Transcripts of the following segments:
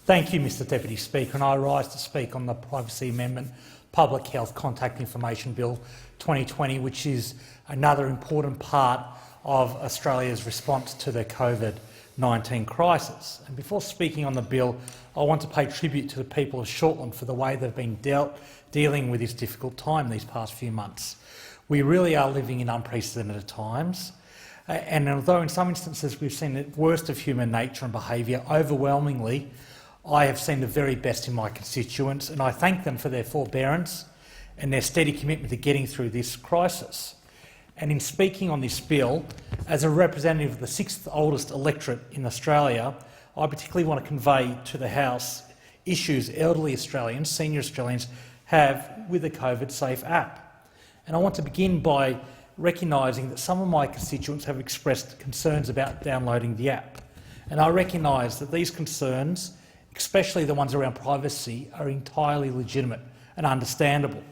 Thank you, Mr Deputy Speaker, and I rise to speak on the Privacy Amendment Public Health Contact Information Bill 2020, which is another important part of Australia's response to the COVID-19 crisis. And before speaking on the bill, I want to pay tribute to the people of Shortland for the way they've been dealing with this difficult time these past few months. We really are living in unprecedented times, and although in some instances we've seen the worst of human nature and behaviour, overwhelmingly I have seen the very best in my constituents, and I thank them for their forbearance and their steady commitment to getting through this crisis. And in speaking on this bill, as a representative of the sixth oldest electorate in Australia, I particularly want to convey to the House issues elderly Australians, senior Australians, have with the Covidsafe app. And I want to begin by recognising that some of my constituents have expressed concerns about downloading the app. And I recognise that these concerns, especially the ones around privacy, are entirely legitimate and understandable.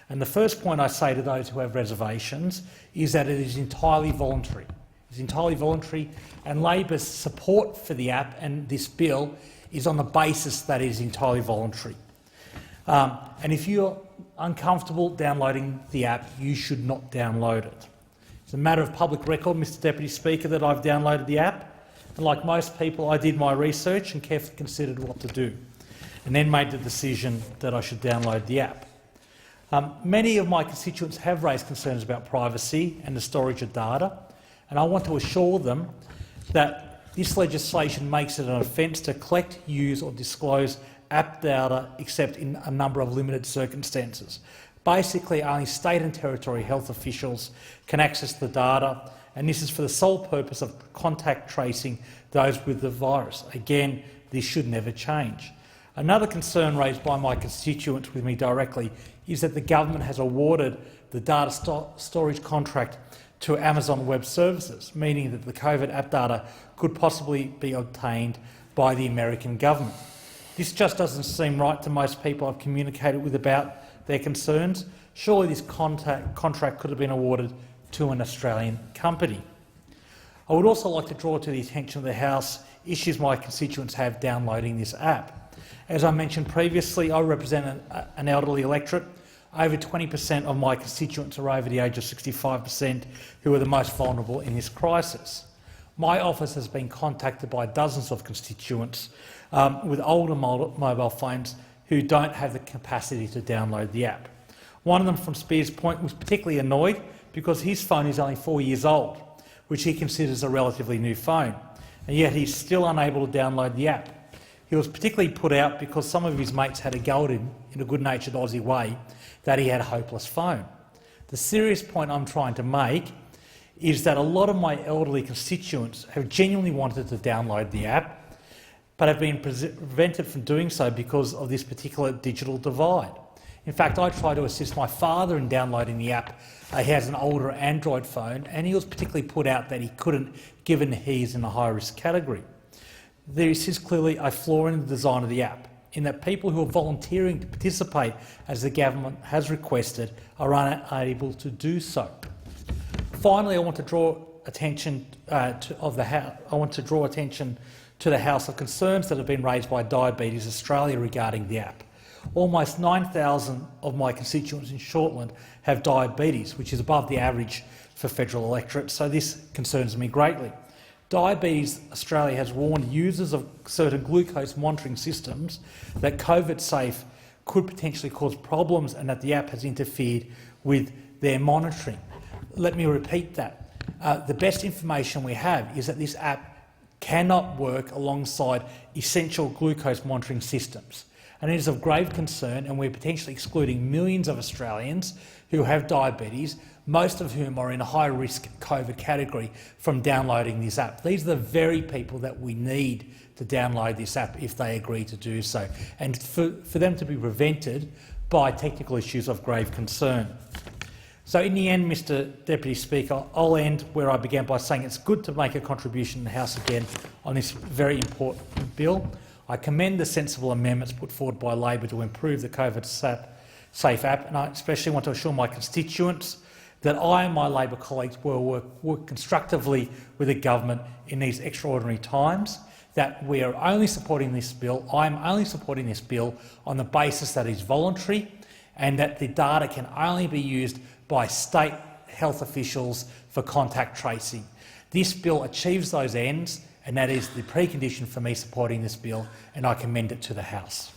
And the first point I say to those who have reservations is that it is entirely voluntary. It's entirely voluntary, and Labor's support for the app and this bill is on the basis that it is entirely voluntary. And if you're uncomfortable downloading the app, you should not download it. It's a matter of public record, Mr Deputy Speaker, that I've downloaded the app. And like most people, I did my research and carefully considered what to do, and then made the decision that I should download the app. Many of my constituents have raised concerns about privacy and the storage of data, and I want to assure them that this legislation makes it an offence to collect, use or disclose app data except in a number of limited circumstances. Basically, only state and territory health officials can access the data, and this is for the sole purpose of contact tracing those with the virus. Again, this should never change. Another concern raised by my constituents with me directly is that the government has awarded the data storage contract to Amazon Web Services, meaning that the COVID app data could possibly be obtained by the American government. This just doesn't seem right to most people I've communicated with about their concerns. Surely this contract could have been awarded to an Australian company. I would also like to draw to the attention of the House issues my constituents have downloading this app. As I mentioned previously, I represent an elderly electorate. Over 20% of my constituents are over the age of 65%, who are the most vulnerable in this crisis. My office has been contacted by dozens of constituents with older mobile phones who don't have the capacity to download the app. One of them from Spears Point was particularly annoyed because his phone is only 4 years old, which he considers a relatively new phone, and yet he's still unable to download the app. He was particularly put out because some of his mates had a go at him in a good-natured Aussie way that he had a hopeless phone. The serious point I'm trying to make is that a lot of my elderly constituents have genuinely wanted to download the app, but have been prevented from doing so because of this particular digital divide. In fact, I tried to assist my father in downloading the app. He has an older Android phone, and he was particularly put out that he couldn't, given he's in the high-risk category. This is clearly a flaw in the design of the app, in that people who are volunteering to participate, as the government has requested, are unable to do so. Finally, I want to draw attention to the House of concerns that have been raised by Diabetes Australia regarding the app. Almost 9,000 of my constituents in Shortland have diabetes, which is above the average for federal electorate, so this concerns me greatly. Diabetes Australia has warned users of certain glucose monitoring systems that Covidsafe could potentially cause problems and that the app has interfered with their monitoring. Let me repeat that. The best information we have is that this app cannot work alongside essential glucose monitoring systems. And it is of grave concern, and we're potentially excluding millions of Australians who have diabetes, most of whom are in a high-risk COVID category, from downloading this app. These are the very people that we need to download this app if they agree to do so, and for them to be prevented by technical issues of grave concern. So in the end, Mr Deputy Speaker, I'll end where I began by saying it's good to make a contribution in the House again on this very important bill. I commend the sensible amendments put forward by Labor to improve the Covidsafe app, and I especially want to assure my constituents that I and my Labor colleagues will work constructively with the government in these extraordinary times. that we are only supporting this bill, I'm only supporting this bill on the basis that it's voluntary and that the data can only be used by state health officials for contact tracing. This bill achieves those ends, and that is the precondition for me supporting this bill, and I commend it to the House.